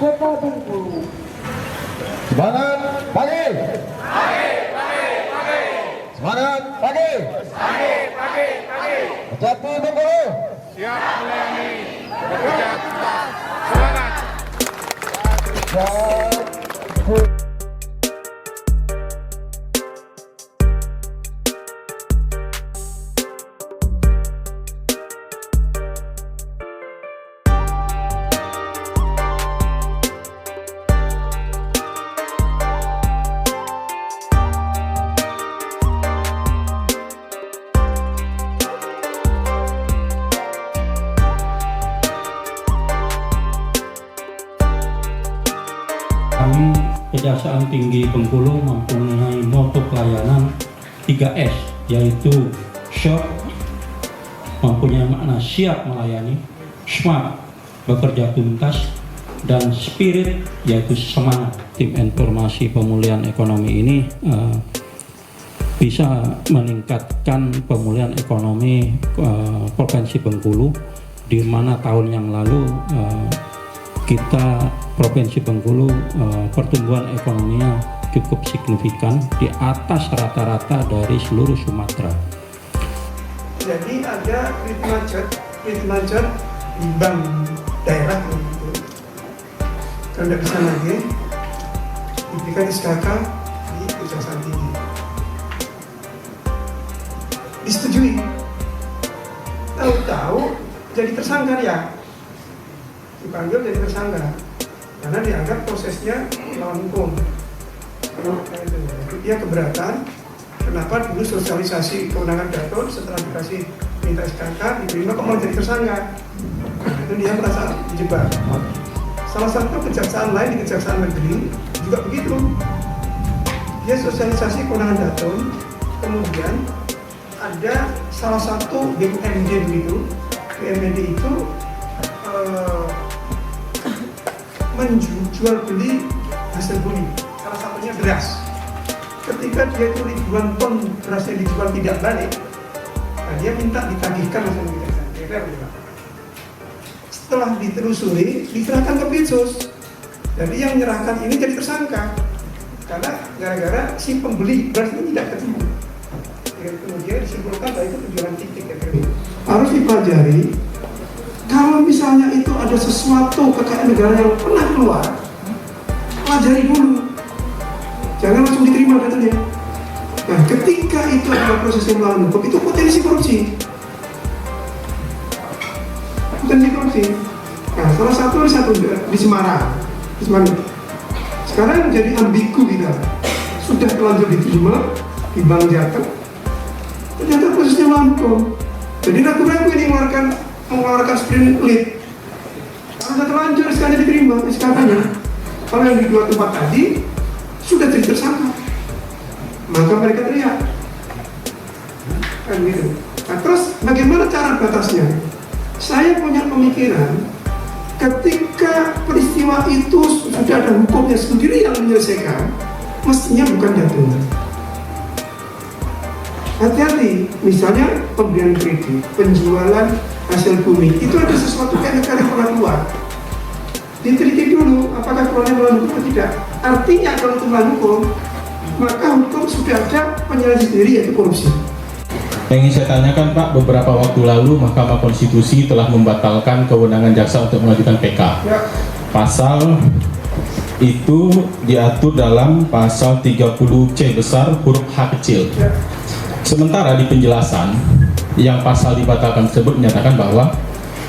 Kota Bengkulu. Semangat pagi. Semangat pagi. Kejati Bengkulu. Siap melayani, bekerja tuntas, semangat. Kami Kejaksaan Tinggi Bengkulu mempunyai moto pelayanan 3S, yaitu short, mempunyai makna siap melayani, smart, bekerja tuntas, dan spirit, yaitu semangat. Tim informasi pemulihan ekonomi ini bisa meningkatkan pemulihan ekonomi Provinsi Bengkulu, di mana tahun yang lalu kita Provinsi Bengkulu pertumbuhan ekonominya cukup signifikan, di atas rata-rata dari seluruh Sumatera. Jadi ada kredit macet di bank daerah gitu. Kalau tidak bisa lagi diberikan SKK di Kejaksaan Tinggi. Disetujui. Tahu-tahu jadi tersangka ya. Dipanggil jadi tersangka karena dianggap prosesnya melawan hukum. Dia keberatan. Kenapa dulu sosialisasi kewenangan Dato setelah dikasih minta SKK diterima kok malah jadi tersangka? Nah, itu dia merasa dijebak. Salah satu kejaksaan lain di Kejaksaan Negeri juga begitu. Dia sosialisasi kewenangan Dato, kemudian ada salah satu BUMD begitu. BUMD itu menjual beli hasil bumi, salah satunya beras. Ketika dia itu ribuan ton beras yang dijual tidak balik, nah dia minta ditagihkan langsung ke kejaksaan. Setelah ditelusuri, diserahkan ke Bitsus. Jadi yang menyerahkan ini jadi tersangka karena gara-gara si pembeli beras ini tidak ketemu. Kemudian disimpulkan bahwa itu penjualan fiktif ya. Harus dipelajari. Kalau misalnya itu ada sesuatu kekayaan negara yang pernah keluar, pelajari dulu. Jangan langsung diterima datanya. Nah, ketika itu adalah proses yang melawan hukum, itu potensi korupsi. Potensi korupsi. Nah, salah satu di Semarang. Sekarang jadi ambigu kita. Sudah terlanjur diterima di Bank Jateng. Ternyata prosesnya melawan hukum. Jadi ragu-ragu ini mengeluarkan sprint lead. Kalau sudah terlanjur sekali diterima SKK-nya. Kalau yang di dua tempat tadi sudah jadi tersangka, maka mereka teriak. Kan gitu. Nah, terus bagaimana cara batasnya? Saya punya pemikiran, ketika peristiwa itu sudah ada hukumnya sendiri yang menyelesaikan, mestinya bukan jatuh. Hati-hati, misalnya pemberian kredit, penjualan hasil bumi, itu ada sesuatu kayak negara yang pernah keluar. Diteliti dulu apakah keluarnya melawan hukum atau tidak. Artinya kalau itu melawan hukum, maka hukum sudah ada penyelesaian sendiri, yaitu korupsi. Yang ingin saya tanyakan Pak, beberapa waktu lalu Mahkamah Konstitusi telah membatalkan kewenangan jaksa untuk mengajukan PK. Ya. Pasal itu diatur dalam pasal 30C besar huruf H kecil. Ya. Sementara di penjelasan yang pasal dibatalkan tersebut menyatakan bahwa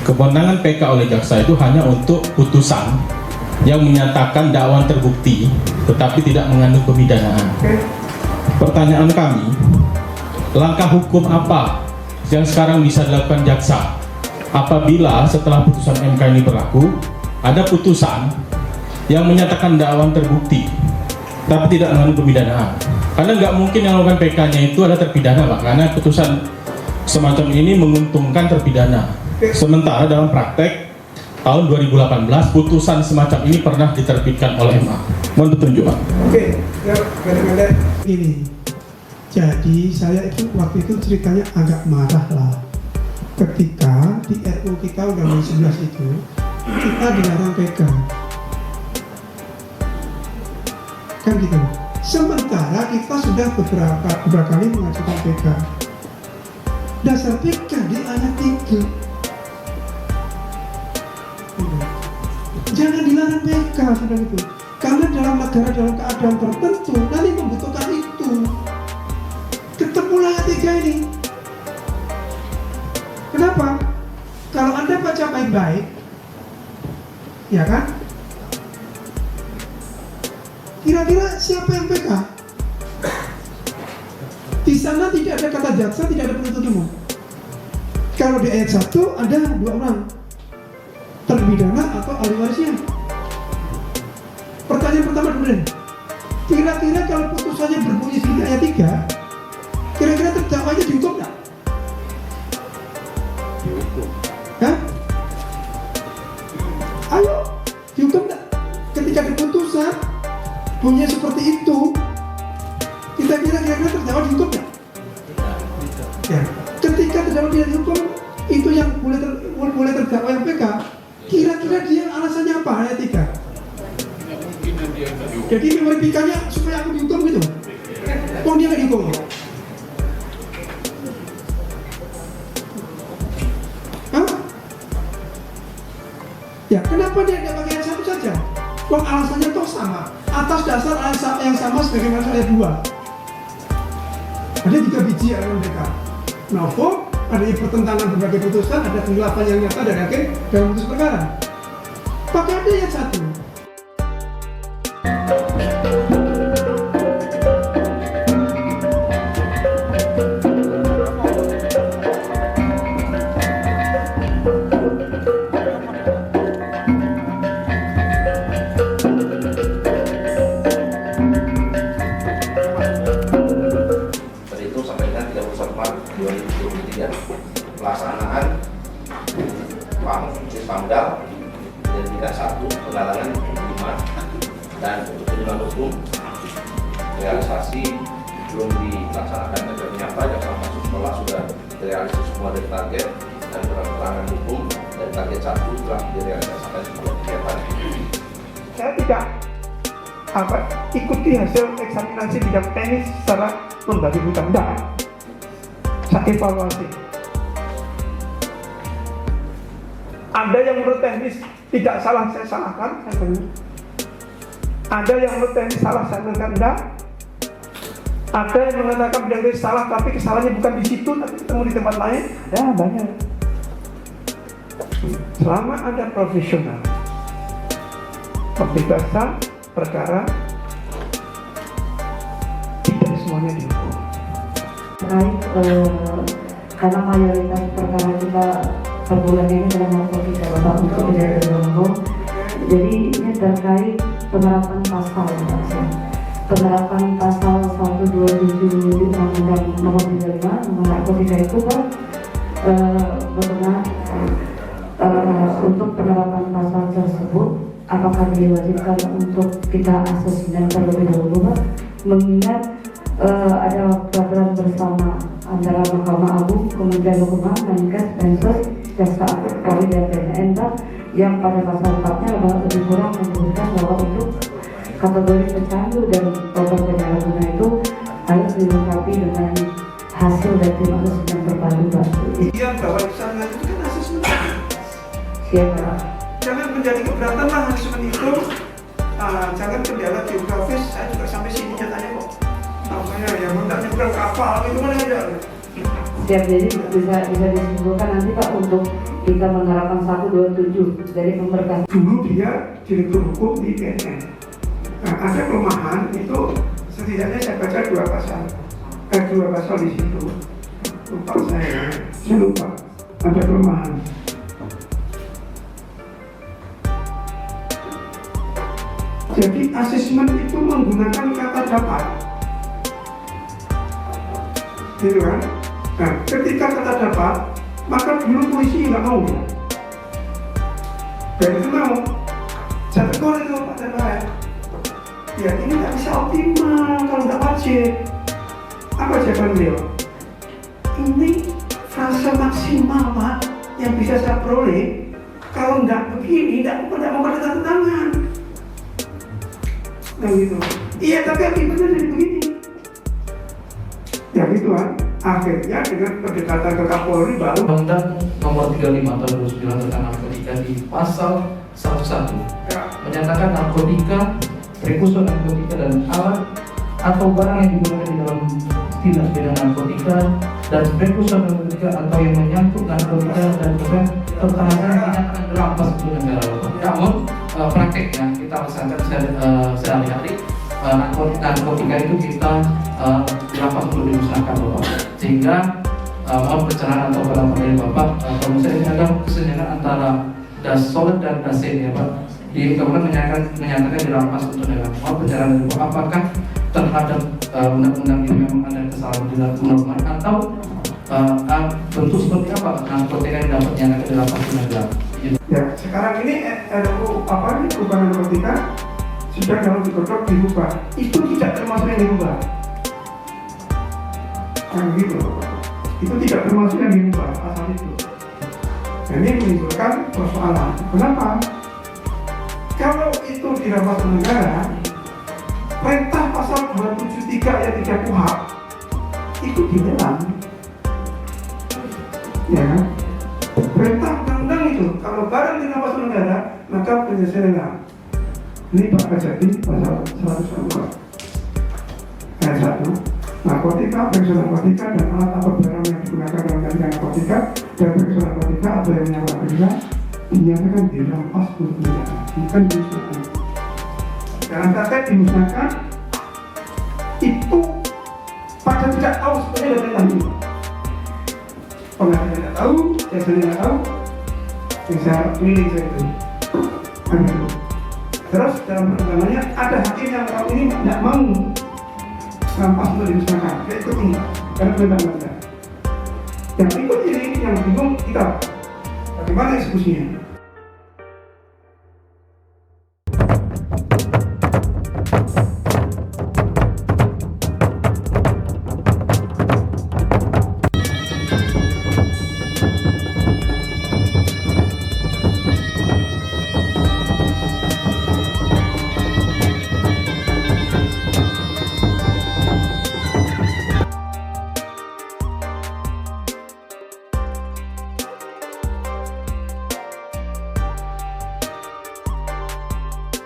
kewenangan PK oleh jaksa itu hanya untuk putusan yang menyatakan dakwaan terbukti tetapi tidak mengandung pemidanaan. Pertanyaan kami, langkah hukum apa yang sekarang bisa dilakukan jaksa apabila setelah putusan MK ini berlaku ada putusan yang menyatakan dakwaan terbukti tapi tidak mengandung pemidanaan? Karena nggak mungkin yang melakukan PK-nya itu ada terpidana Pak, karena putusan semacam ini menguntungkan terpidana. Sementara dalam praktek tahun 2018 putusan semacam ini pernah diterbitkan oleh MA. Mohon petunjuk Pak. Oke, ya, kadang-kadang ini. Jadi saya itu waktu itu ceritanya agak marah lah. Ketika di RU kita Undang-Undang 11 itu kita dilarang PK. Kan gitu. Sementara kita sudah beberapa kali mengajukan PK. Dasar PK di ayat 3. Jangan dilarang PK sudah gitu. Karena dalam negara dalam keadaan tertentu nanti membutuhkan itu. Ketemulah ayat 3 ini. Kenapa? Kalau Anda baca baik-baik, ya kan? Kira-kira siapa yang PK? Di sana tidak ada kata jaksa, tidak ada penuntut umum. Kalau di ayat 1 ada 2 orang, terpidana atau ahli warisnya. Pertanyaan pertama dulu deh. Kira-kira kalau putusannya berbunyi seperti ayat 3, kira-kira terdakwanya dihukum nggak? Dihukum. Hah? Ayo, dihukum nggak? Ketika ada putusan bunyinya seperti itu, kita kira-kira terdakwa dihukum nggak? Ya. Ketika terdakwa tidak dihukum, itu yang boleh terdakwa yang PK. Kira-kira dia alasannya apa ayat 3? Jadi memori PK-nya supaya aku dihukum gitu. Kok dia nggak dihukum? Hah? Ya, kenapa dia nggak pakai ayat 1 saja? Kok alasannya toh sama? Atas dasar ayat yang sama sebagaimana ayat 2. Ada 3 biji ayat PK. Novo, ada pertentangan berbagai putusan, ada kegelapan yang nyata dari hakim dalam putus perkara. Pakai ada ayat 1. Pelaksanaan Pamdal dan tingkat 1 penggalangan 5 dan untuk penyuluhan hukum realisasi belum dilaksanakan kerja apa jaksa masuk sekolah sudah direalisasi semua dari target dan penerangan hukum dari target 1 telah direalisasikan semua kegiatan. Saya tidak ikuti hasil eksaminasi bidang teknis secara membagi hutang, enggak. Saya evaluasi. Ada yang menurut teknis tidak salah, saya salahkan, saya benar. Ada yang menurut teknis salah, saya benar, enggak. Ada yang mengatakan bidang teknis salah, tapi kesalahannya bukan di situ, tapi ketemu di tempat lain. Ada banyak. Selama ada profesional, pembebasan perkara tidak semuanya dihukum. Terkait karena mayoritas perkara kita per bulan ini dalam waktu 3 Bapak untuk tidak bergabung. Jadi ini terkait penerapan pasal penerapan pasal 127 di Undang-Undang Nomor 35 Nomor Narkotika itu Pak, bagaimana untuk penerapan pasal tersebut apakah diwajibkan untuk kita asesmen terlebih dahulu Pak, mengingat ada peraturan bersama antara Mahkamah Agung, Kementerian Hukum, Menkes, Mensos, Jaksa Agung, Polri dan BNN yang pada pasal 4-nya lebih kurang menyebutkan bahwa untuk kategori pecandu dan obat penyalahguna itu harus dilengkapi dengan hasil dari tim asesmen terpadu Pak. Yang bahwa kesalahan itu kan asesmen. Siapa? Jangan menjadi keberatan lah asesmen itu. Jangan kendala geografis. Saya juga sampai sini nyatanya kok. Namanya ya mendaknya bukan kapal itu mana ada. Siap, jadi bisa disimpulkan nanti Pak untuk kita menerapkan 127 dari pemerintah. Dulu dia direktur hukum di BNN. Ada kelemahan itu setidaknya saya baca 2 pasal di situ. Lupa saya lupa. Ada kelemahan. Jadi asesmen itu menggunakan kata dapat. Gitu kan? Nah, ketika kata dapat, maka dulu polisi nggak mau. Dan itu mau. Saya tegur itu Pak Terakhir. Ya ini nggak bisa optimal kalau nggak wajib. Apa jawaban beliau? Ini frasa maksimal Pak yang bisa saya peroleh. Kalau nggak begini, nggak mau pada tanda tangan. Nah gitu. Iya, tapi akibatnya jadi begini. Ya gitu kan. Akhirnya dengan pendekatan ke Kapolri baru Undang-Undang Nomor 35 Tahun 2009 tentang narkotika di pasal 101 menyatakan narkotika, prekursor narkotika dan alat atau barang yang digunakan di dalam tindak pidana narkotika dan prekursor narkotika atau yang menyangkut narkotika dan pertahanan dinyatakan dirampas untuk negara. Namun prakteknya kita rasakan sehari-hari narkotika itu kita dirampas untuk dimusnahkan, Bapak. Sehingga mohon pencerahan atau pendapat dari Bapak, kalau misalnya ini ada kesenjangan antara Dasolid dan Dasen ya Pak, di Kabupaten menyatakan dirampas untuk negara. Mohon pencerahan dari Bapak, apakah terhadap undang-undang ini memang ada kesalahan di dalam undang-undang atau bentuk seperti apa narkotika yang dapat dinyatakan dirampas untuk negara? ya sekarang ini RUU perubahan narkotika sudah kalau digodok dirubah, itu tidak termasuk yang dirubah. Kan gitu, itu tidak termasuk yang dirubah pasal itu. Dan ini menimbulkan persoalan. Kenapa? Kalau itu dirampas negara, perintah pasal 273 ayat 3 KUHP itu dilelang. Ya kan? Perintah undang-undang itu, kalau barang dirampas negara, maka penyelesaian lelang. Ini Pak Kajati pasal 104 ayat 1. Narkotika, prekursor narkotika dan alat atau barang yang digunakan dalam tindakan narkotika dan prekursor narkotika atau yang menyangkut narkotika dinyatakan dirampas untuk negara, bukan dimusnahkan. Dalam kata dimusnahkan itu pada tidak tahu sebenarnya dari tadi. Pengadil tidak tahu, saya tidak tahu, yang saya pilih saya itu. Terus dalam perkembangannya ada hakim yang tahun ini tidak mau rampas untuk dimusnahkan, dia ikut ini karena perintah negara. Yang ikut ini yang bingung kita, bagaimana eksekusinya?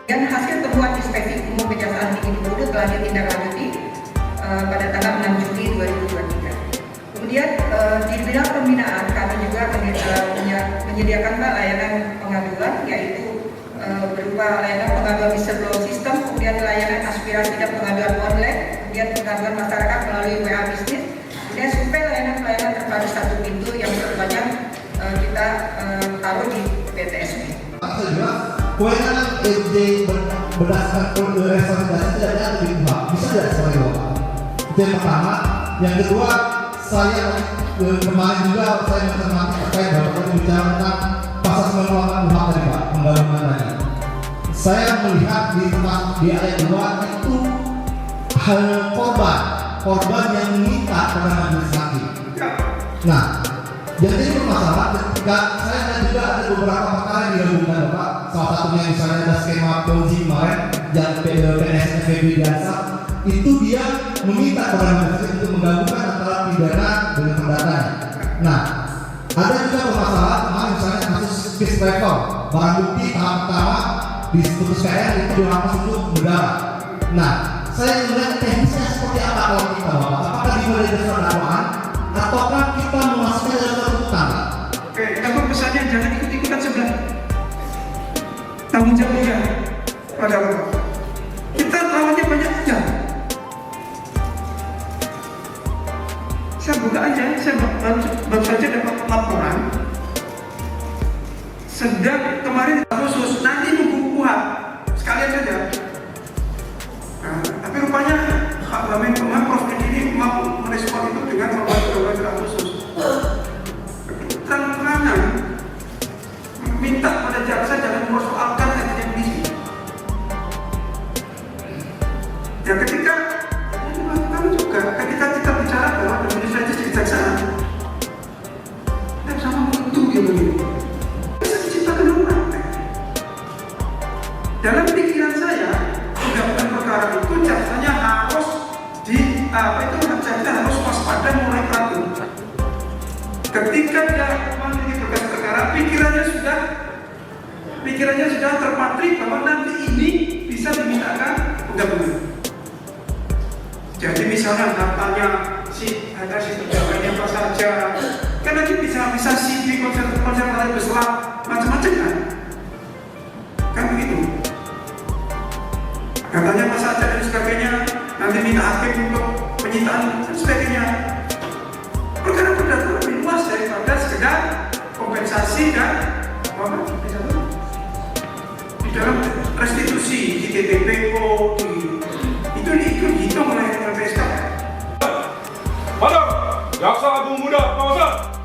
Dan hasil temuan Inspeksi Umum Kejaksaan Tinggi Bengkulu telah ditindaklanjuti pada tanggal 6 Juli 2023. Kemudian di bidang pembinaan kami juga menyediakan layanan pengaduan, yaitu berupa layanan pengaduan whistleblower system, kemudian layanan aspirasi dan pengaduan online, kemudian pengaduan masyarakat melalui WA bisnis, kemudian survei layanan terpadu satu pintu yang sebanyak kita taruh di PTSB. Kewenangan EJ berdasarkan rekomendasi tidak ada di KUHP, bisa tidak sebagai Bapak? Itu yang pertama. Yang kedua, saya kemarin juga saya mencermati terkait Bapak bicara tentang pasal 98 KUHP tadi Pak, pembangunan tadi. Saya melihat di ayat 2 itu hal korban yang meminta kepada majelis hakim. Nah, jadi bermasalah ketika saya dan juga ada beberapa perkara yang dilakukan Bapak. Salah satunya misalnya ada skema Ponzi kemarin yang PNS-FB biasa, itu dia meminta kepada majelis untuk menggabungkan antara pidana dengan perdata. Nah, ada juga permasalahan kemarin misalnya kasus case level, barang bukti tahap pertama diputus KR itu dirampas untuk negara. Nah, saya melihat teknisnya seperti apa kalau kita Bapak? Apakah dimulai dari dakwaan ataukah kita memasukkan dalam tuntutan? Oke, kalau pesannya jangan ikut-ikutan sebelah. Tanggung jawabnya pada Bapak. Kita lawannya banyak aja. Saya buka aja, saya baru saja dapat laporan. Sedang kemarin khusus nanti nunggu KUHP sekalian saja. Nah, tapi rupanya Pak Wamen Prof ini mau merespon itu dengan membuat program khusus. Terang-terangan minta pada jaksa jangan mempersoalkan akademisi. Ya ketika ini melakukan juga ketika kita bicara bahwa administrasi kejaksaan tidak sama mutu ya begini. Bisa diciptakan praktek. Dalam pikiran saya, undang-undang perkara itu jaksa ketika dia memiliki berkas perkara, pikirannya sudah terpatri bahwa nanti ini bisa dimintakan penggabungan. Jadi misalnya datanya ada si pejabatnya apa saja, kan nanti bisa CV konservatif besar macam-macam kan begitu. Katanya apa saja dan sebagainya, nanti minta hakim untuk penyitaan dan sebagainya. Perkara perdata lebih luas daripada sekedar kompensasi dan di dalam restitusi di TPPO itu dihitung oleh LPSK. Pada Jaksa Agung Muda Kawasan